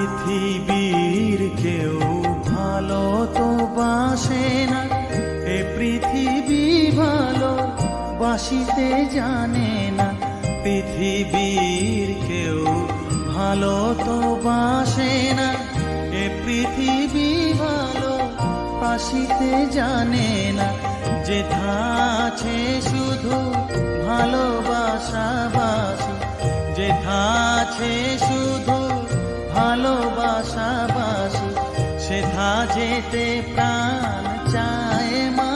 পৃথিবীর কেউ ভালো তো বাসে না, এ পৃথিবী ভালো বাসিতে জানে না। পৃথিবীর কেউ ভালো তো বাসে না, এ পৃথিবী ভালো বাসিতে জানে না। যেথা আছে শুধু ভালোবাসা বাসি, যেথা আছে শুধু ভালোবাসা বাসি, সেথা যেতে প্রাণ চায় মা।